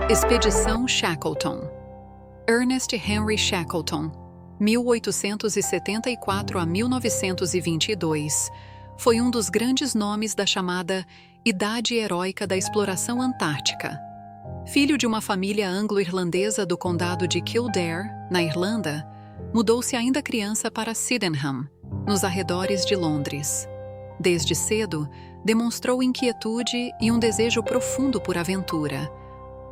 Expedição Shackleton. Ernest Henry Shackleton, 1874 a 1922, foi um dos grandes nomes da chamada Idade Heróica da Exploração Antártica. Filho de uma família anglo-irlandesa do condado de Kildare, na Irlanda, mudou-se ainda criança para Sydenham, nos arredores de Londres. Desde cedo, demonstrou inquietude e um desejo profundo por aventura,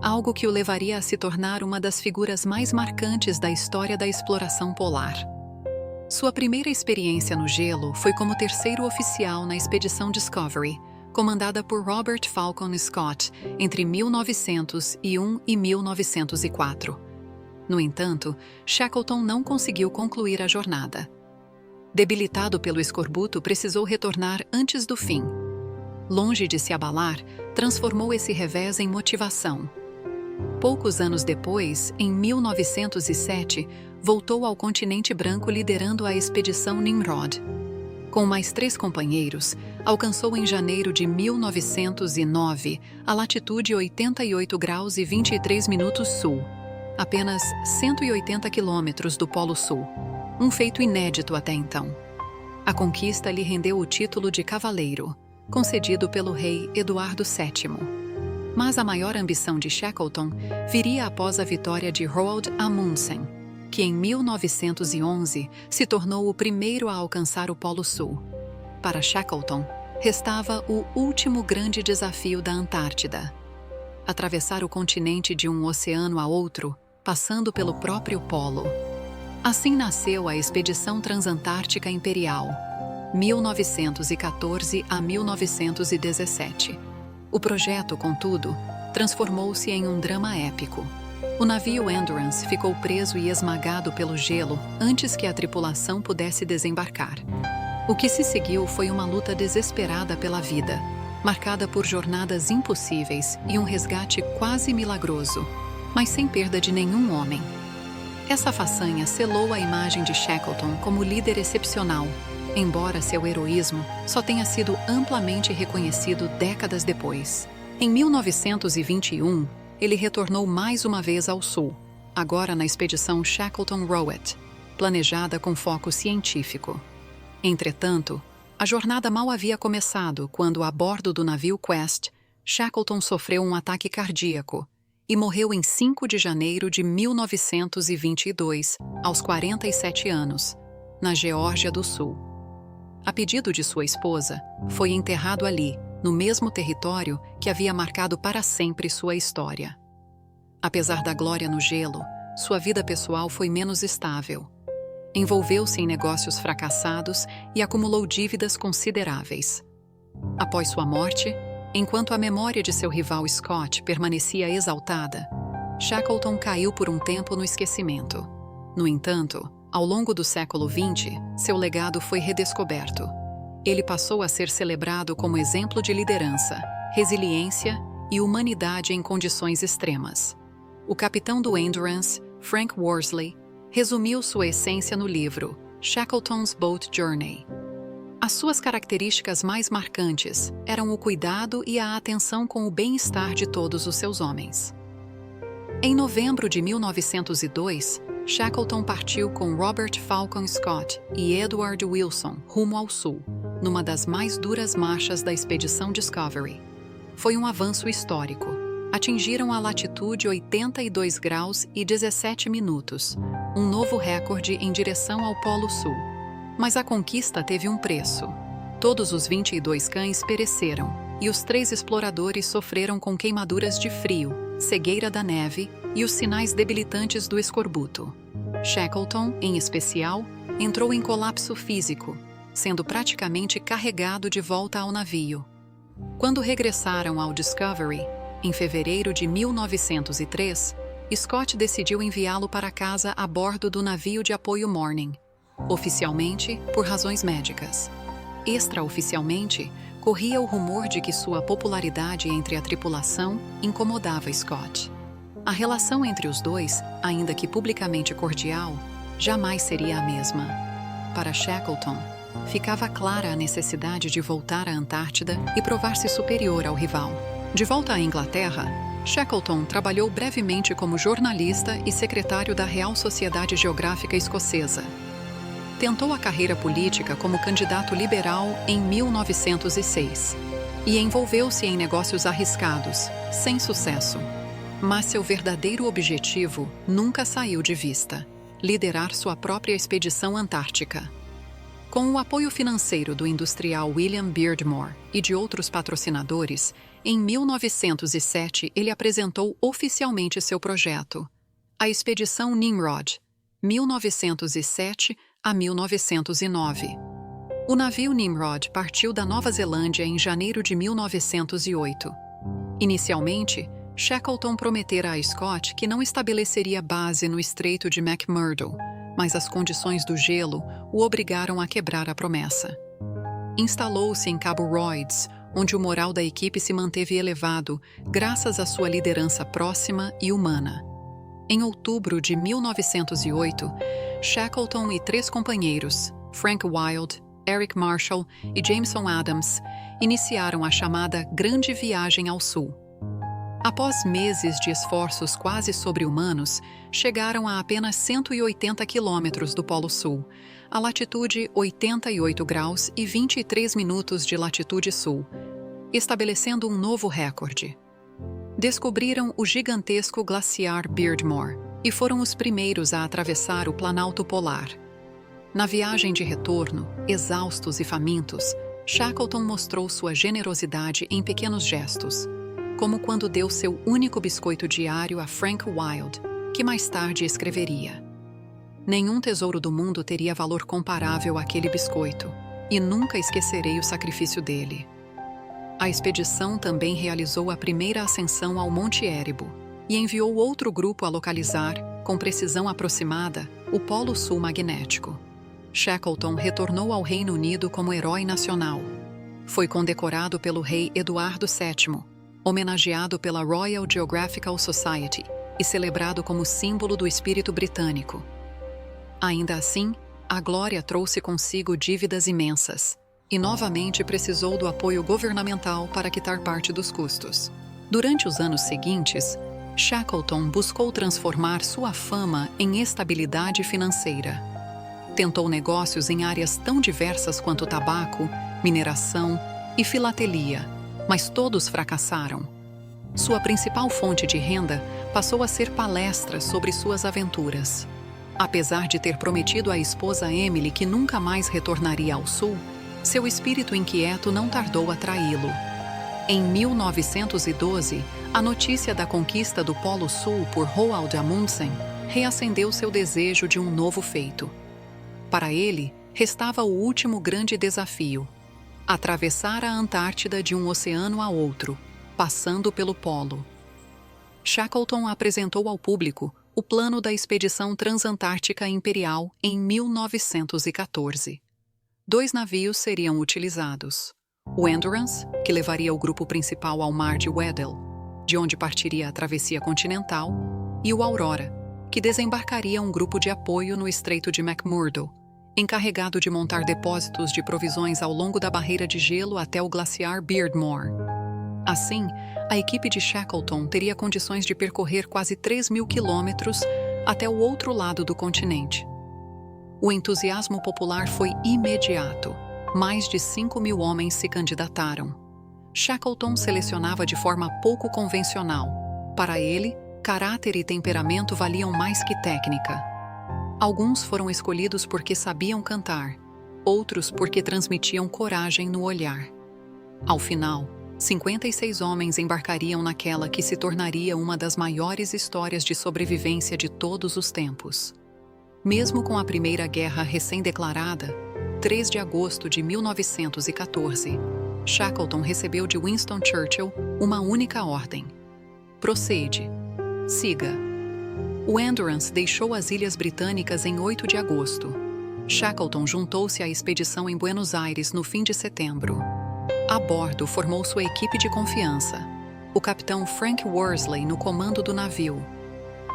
algo que o levaria a se tornar uma das figuras mais marcantes da história da exploração polar. Sua primeira experiência no gelo foi como terceiro oficial na expedição Discovery, comandada por Robert Falcon Scott entre 1901 e 1904. No entanto, Shackleton não conseguiu concluir a jornada. Debilitado pelo escorbuto, precisou retornar antes do fim. Longe de se abalar, transformou esse revés em motivação. Poucos anos depois, em 1907, voltou ao continente branco liderando a expedição Nimrod. Com mais 3 companheiros, alcançou em janeiro de 1909 a latitude 88 graus e 23 minutos sul, apenas 180 quilômetros do Polo Sul, um feito inédito até então. A conquista lhe rendeu o título de cavaleiro, concedido pelo rei Eduardo VII. Mas a maior ambição de Shackleton viria após a vitória de Roald Amundsen, que em 1911 se tornou o primeiro a alcançar o Polo Sul. Para Shackleton, restava o último grande desafio da Antártida: atravessar o continente de um oceano a outro, passando pelo próprio polo. Assim nasceu a Expedição Transantártica Imperial, 1914 a 1917. O projeto, contudo, transformou-se em um drama épico. O navio Endurance ficou preso e esmagado pelo gelo antes que a tripulação pudesse desembarcar. O que se seguiu foi uma luta desesperada pela vida, marcada por jornadas impossíveis e um resgate quase milagroso, mas sem perda de nenhum homem. Essa façanha selou a imagem de Shackleton como líder excepcional, embora seu heroísmo só tenha sido amplamente reconhecido décadas depois. Em 1921, ele retornou mais uma vez ao sul, agora na expedição Shackleton-Rowett, planejada com foco científico. Entretanto, a jornada mal havia começado quando, a bordo do navio Quest, Shackleton sofreu um ataque cardíaco e morreu em 5 de janeiro de 1922, aos 47 anos, na Geórgia do Sul. A pedido de sua esposa, foi enterrado ali, no mesmo território que havia marcado para sempre sua história. Apesar da glória no gelo, sua vida pessoal foi menos estável. Envolveu-se em negócios fracassados e acumulou dívidas consideráveis. Após sua morte, enquanto a memória de seu rival Scott permanecia exaltada, Shackleton caiu por um tempo no esquecimento. No entanto, ao longo do século XX, seu legado foi redescoberto. Ele passou a ser celebrado como exemplo de liderança, resiliência e humanidade em condições extremas. O capitão do Endurance, Frank Worsley, resumiu sua essência no livro Shackleton's Boat Journey. As suas características mais marcantes eram o cuidado e a atenção com o bem-estar de todos os seus homens. Em novembro de 1902, Shackleton partiu com Robert Falcon Scott e Edward Wilson rumo ao sul, numa das mais duras marchas da expedição Discovery. Foi um avanço histórico. Atingiram a latitude 82 graus e 17 minutos, um novo recorde em direção ao Polo Sul. Mas a conquista teve um preço. Todos os 22 cães pereceram, e os 3 exploradores sofreram com queimaduras de frio, cegueira da neve e os sinais debilitantes do escorbuto. Shackleton, em especial, entrou em colapso físico, sendo praticamente carregado de volta ao navio. Quando regressaram ao Discovery, em fevereiro de 1903, Scott decidiu enviá-lo para casa a bordo do navio de apoio Morning, oficialmente por razões médicas. Extraoficialmente, corria o rumor de que sua popularidade entre a tripulação incomodava Scott. A relação entre os dois, ainda que publicamente cordial, jamais seria a mesma. Para Shackleton, ficava clara a necessidade de voltar à Antártida e provar-se superior ao rival. De volta à Inglaterra, Shackleton trabalhou brevemente como jornalista e secretário da Real Sociedade Geográfica Escocesa. Tentou a carreira política como candidato liberal em 1906 e envolveu-se em negócios arriscados, sem sucesso. Mas seu verdadeiro objetivo nunca saiu de vista: liderar sua própria expedição antártica. Com o apoio financeiro do industrial William Beardmore e de outros patrocinadores, em 1907 ele apresentou oficialmente seu projeto, a Expedição Nimrod, 1907 a 1909. O navio Nimrod partiu da Nova Zelândia em janeiro de 1908. Inicialmente, Shackleton prometera a Scott que não estabeleceria base no Estreito de McMurdo, mas as condições do gelo o obrigaram a quebrar a promessa. Instalou-se em Cabo Royds, onde o moral da equipe se manteve elevado graças à sua liderança próxima e humana. Em outubro de 1908, Shackleton e 3 companheiros, Frank Wild, Eric Marshall e Jameson Adams, iniciaram a chamada Grande Viagem ao Sul. Após meses de esforços quase sobre-humanos, chegaram a apenas 180 quilômetros do Polo Sul, a latitude 88 graus e 23 minutos de latitude sul, estabelecendo um novo recorde. Descobriram o gigantesco glaciar Beardmore e foram os primeiros a atravessar o Planalto Polar. Na viagem de retorno, exaustos e famintos, Shackleton mostrou sua generosidade em pequenos gestos, como quando deu seu único biscoito diário a Frank Wild, que mais tarde escreveria: "Nenhum tesouro do mundo teria valor comparável àquele biscoito, e nunca esquecerei o sacrifício dele." A expedição também realizou a primeira ascensão ao Monte Érebo e enviou outro grupo a localizar, com precisão aproximada, o Polo Sul magnético. Shackleton retornou ao Reino Unido como herói nacional. Foi condecorado pelo rei Eduardo VII, homenageado pela Royal Geographical Society e celebrado como símbolo do espírito britânico. Ainda assim, a glória trouxe consigo dívidas imensas e novamente precisou do apoio governamental para quitar parte dos custos. Durante os anos seguintes, Shackleton buscou transformar sua fama em estabilidade financeira. Tentou negócios em áreas tão diversas quanto tabaco, mineração e filatelia, mas todos fracassaram. Sua principal fonte de renda passou a ser palestras sobre suas aventuras. Apesar de ter prometido à esposa Emily que nunca mais retornaria ao sul, seu espírito inquieto não tardou a traí-lo. Em 1912, a notícia da conquista do Polo Sul por Roald Amundsen reacendeu seu desejo de um novo feito. Para ele, restava o último grande desafio: atravessar a Antártida de um oceano a outro, passando pelo polo. Shackleton apresentou ao público o plano da Expedição Transantártica Imperial em 1914. 2 navios seriam utilizados: o Endurance, que levaria o grupo principal ao Mar de Weddell, de onde partiria a travessia continental, e o Aurora, que desembarcaria um grupo de apoio no Estreito de McMurdo, encarregado de montar depósitos de provisões ao longo da barreira de gelo até o glaciar Beardmore. Assim, a equipe de Shackleton teria condições de percorrer quase 3.000 quilômetros até o outro lado do continente. O entusiasmo popular foi imediato. Mais de 5.000 homens se candidataram. Shackleton selecionava de forma pouco convencional. Para ele, caráter e temperamento valiam mais que técnica. Alguns foram escolhidos porque sabiam cantar, outros porque transmitiam coragem no olhar. Ao final, 56 homens embarcariam naquela que se tornaria uma das maiores histórias de sobrevivência de todos os tempos. Mesmo com a Primeira Guerra recém-declarada, 3 de agosto de 1914, Shackleton recebeu de Winston Churchill uma única ordem: procede, siga. O Endurance deixou as Ilhas Britânicas em 8 de agosto. Shackleton juntou-se à expedição em Buenos Aires no fim de setembro. A bordo formou sua equipe de confiança: o capitão Frank Worsley no comando do navio,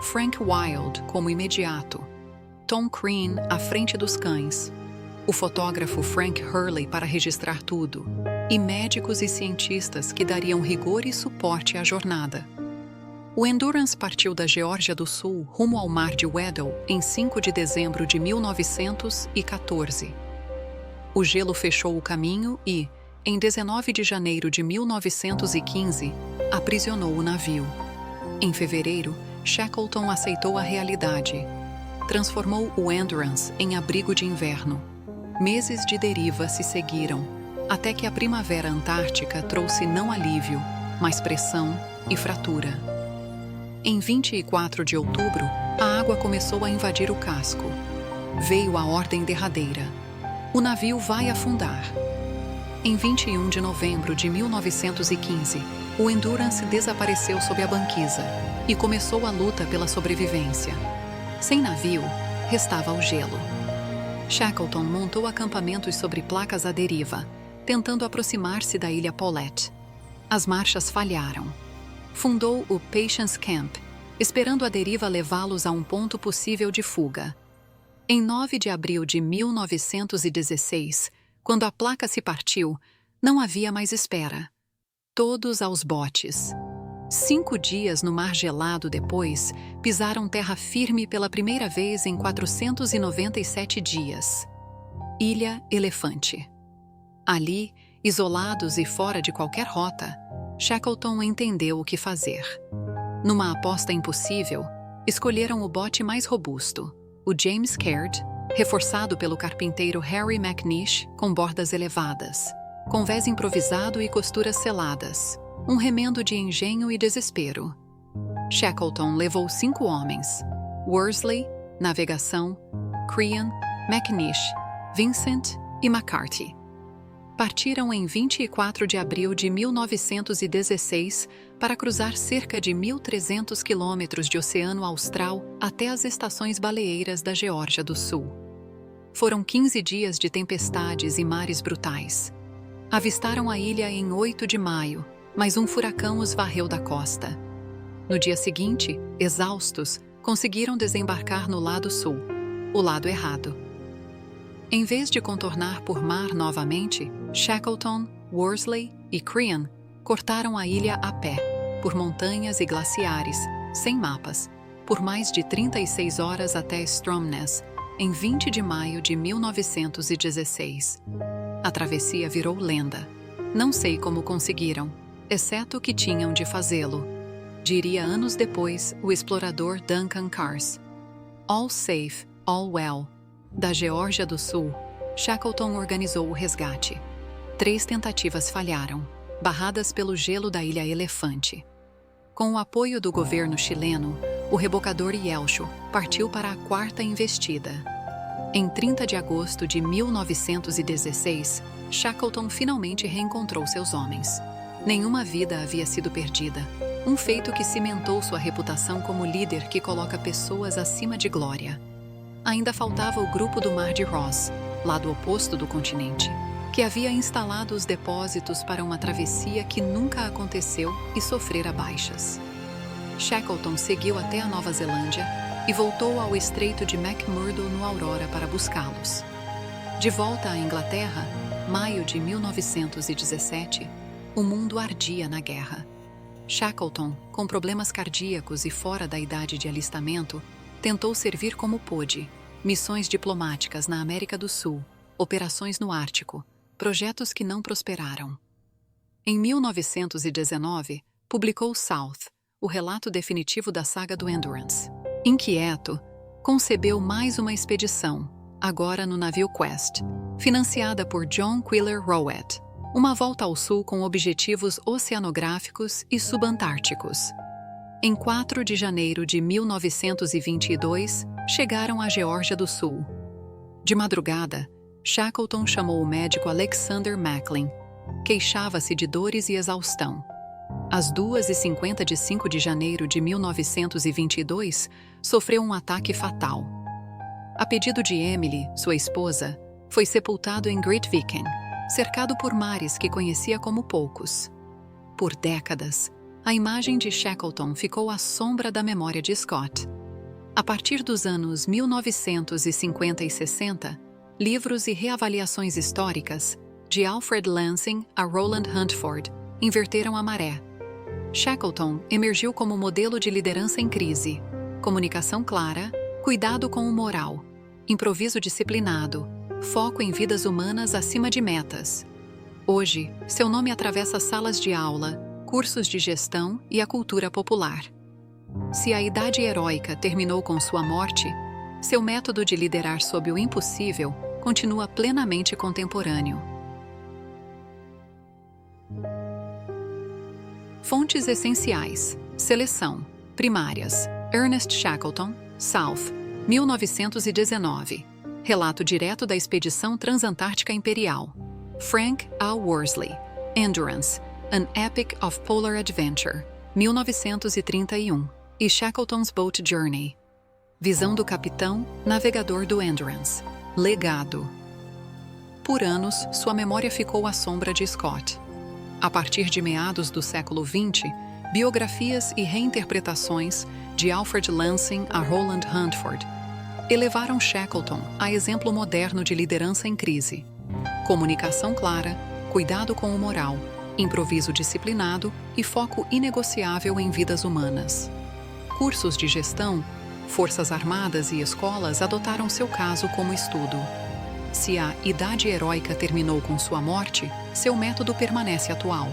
Frank Wild como imediato, Tom Crean à frente dos cães, o fotógrafo Frank Hurley para registrar tudo, e médicos e cientistas que dariam rigor e suporte à jornada. O Endurance partiu da Geórgia do Sul rumo ao Mar de Weddell em 5 de dezembro de 1914. O gelo fechou o caminho e, em 19 de janeiro de 1915, aprisionou o navio. Em fevereiro, Shackleton aceitou a realidade. Transformou o Endurance em abrigo de inverno. Meses de deriva se seguiram, até que a primavera antártica trouxe não alívio, mas pressão e fratura. Em 24 de outubro, a água começou a invadir o casco. Veio a ordem derradeira. O navio vai afundar. Em 21 de novembro de 1915, o Endurance desapareceu sob a banquisa e começou a luta pela sobrevivência. Sem navio, restava o gelo. Shackleton montou acampamentos sobre placas à deriva, tentando aproximar-se da ilha Paulet. As marchas falharam. Fundou o Patience Camp, esperando a deriva levá-los a um ponto possível de fuga. Em 9 de abril de 1916, quando a placa se partiu, não havia mais espera. Todos aos botes. 5 dias no mar gelado depois, pisaram terra firme pela primeira vez em 497 dias. Ilha Elefante. Ali, isolados e fora de qualquer rota, Shackleton entendeu o que fazer. Numa aposta impossível, escolheram o bote mais robusto, o James Caird, reforçado pelo carpinteiro Harry McNish com bordas elevadas, convés improvisado e costuras seladas, um remendo de engenho e desespero. Shackleton levou 5 homens: Worsley, navegação, Crean, McNish, Vincent e McCarthy. Partiram em 24 de abril de 1916 para cruzar cerca de 1.300 quilômetros de Oceano Austral até as estações baleeiras da Geórgia do Sul. Foram 15 dias de tempestades e mares brutais. Avistaram a ilha em 8 de maio, mas um furacão os varreu da costa. No dia seguinte, exaustos, conseguiram desembarcar no lado sul, o lado errado. Em vez de contornar por mar novamente, Shackleton, Worsley e Crean cortaram a ilha a pé, por montanhas e glaciares, sem mapas, por mais de 36 horas até Stromness, em 20 de maio de 1916. A travessia virou lenda. Não sei como conseguiram, exceto que tinham de fazê-lo, diria anos depois o explorador Duncan Carse. All safe, all well. Da Geórgia do Sul, Shackleton organizou o resgate. 3 tentativas falharam, barradas pelo gelo da Ilha Elefante. Com o apoio do governo chileno, o rebocador Yelcho partiu para a 4ª investida. Em 30 de agosto de 1916, Shackleton finalmente reencontrou seus homens. Nenhuma vida havia sido perdida, um feito que cimentou sua reputação como líder que coloca pessoas acima de glória. Ainda faltava o grupo do Mar de Ross, lado oposto do continente, que havia instalado os depósitos para uma travessia que nunca aconteceu e sofrera baixas. Shackleton seguiu até a Nova Zelândia e voltou ao estreito de McMurdo no Aurora para buscá-los. De volta à Inglaterra, maio de 1917, o mundo ardia na guerra. Shackleton, com problemas cardíacos e fora da idade de alistamento, tentou servir como pôde, missões diplomáticas na América do Sul, operações no Ártico, projetos que não prosperaram. Em 1919, publicou South, o relato definitivo da saga do Endurance. Inquieto, concebeu mais uma expedição, agora no navio Quest, financiada por John Quiller Rowett, uma volta ao sul com objetivos oceanográficos e subantárticos. Em 4 de janeiro de 1922, chegaram à Geórgia do Sul. De madrugada, Shackleton chamou o médico Alexander Macklin. Queixava-se de dores e exaustão. Às 2h50 de 5 de janeiro de 1922, sofreu um ataque fatal. A pedido de Emily, sua esposa, foi sepultado em Grytviken, cercado por mares que conhecia como poucos. Por décadas, a imagem de Shackleton ficou à sombra da memória de Scott. A partir dos anos 1950 e 60, livros e reavaliações históricas, de Alfred Lansing a Roland Huntford, inverteram a maré. Shackleton emergiu como modelo de liderança em crise, comunicação clara, cuidado com o moral, improviso disciplinado, foco em vidas humanas acima de metas. Hoje, seu nome atravessa salas de aula, cursos de gestão e a cultura popular. Se a idade heróica terminou com sua morte, seu método de liderar sob o impossível continua plenamente contemporâneo. Fontes essenciais. Seleção. Primárias. Ernest Shackleton, South, 1919. Relato direto da Expedição Transantártica Imperial. Frank A. Worsley, Endurance, An Epic of Polar Adventure, 1931. E Shackleton's Boat Journey. Visão do capitão, navegador do Endurance. Legado. Por anos, sua memória ficou à sombra de Scott. A partir de meados do século XX, biografias e reinterpretações, de Alfred Lansing a Roland Huntford, elevaram Shackleton a exemplo moderno de liderança em crise. Comunicação clara, cuidado com o moral, improviso disciplinado e foco inegociável em vidas humanas. Cursos de gestão, forças armadas e escolas adotaram seu caso como estudo. Se a idade heróica terminou com sua morte, seu método permanece atual.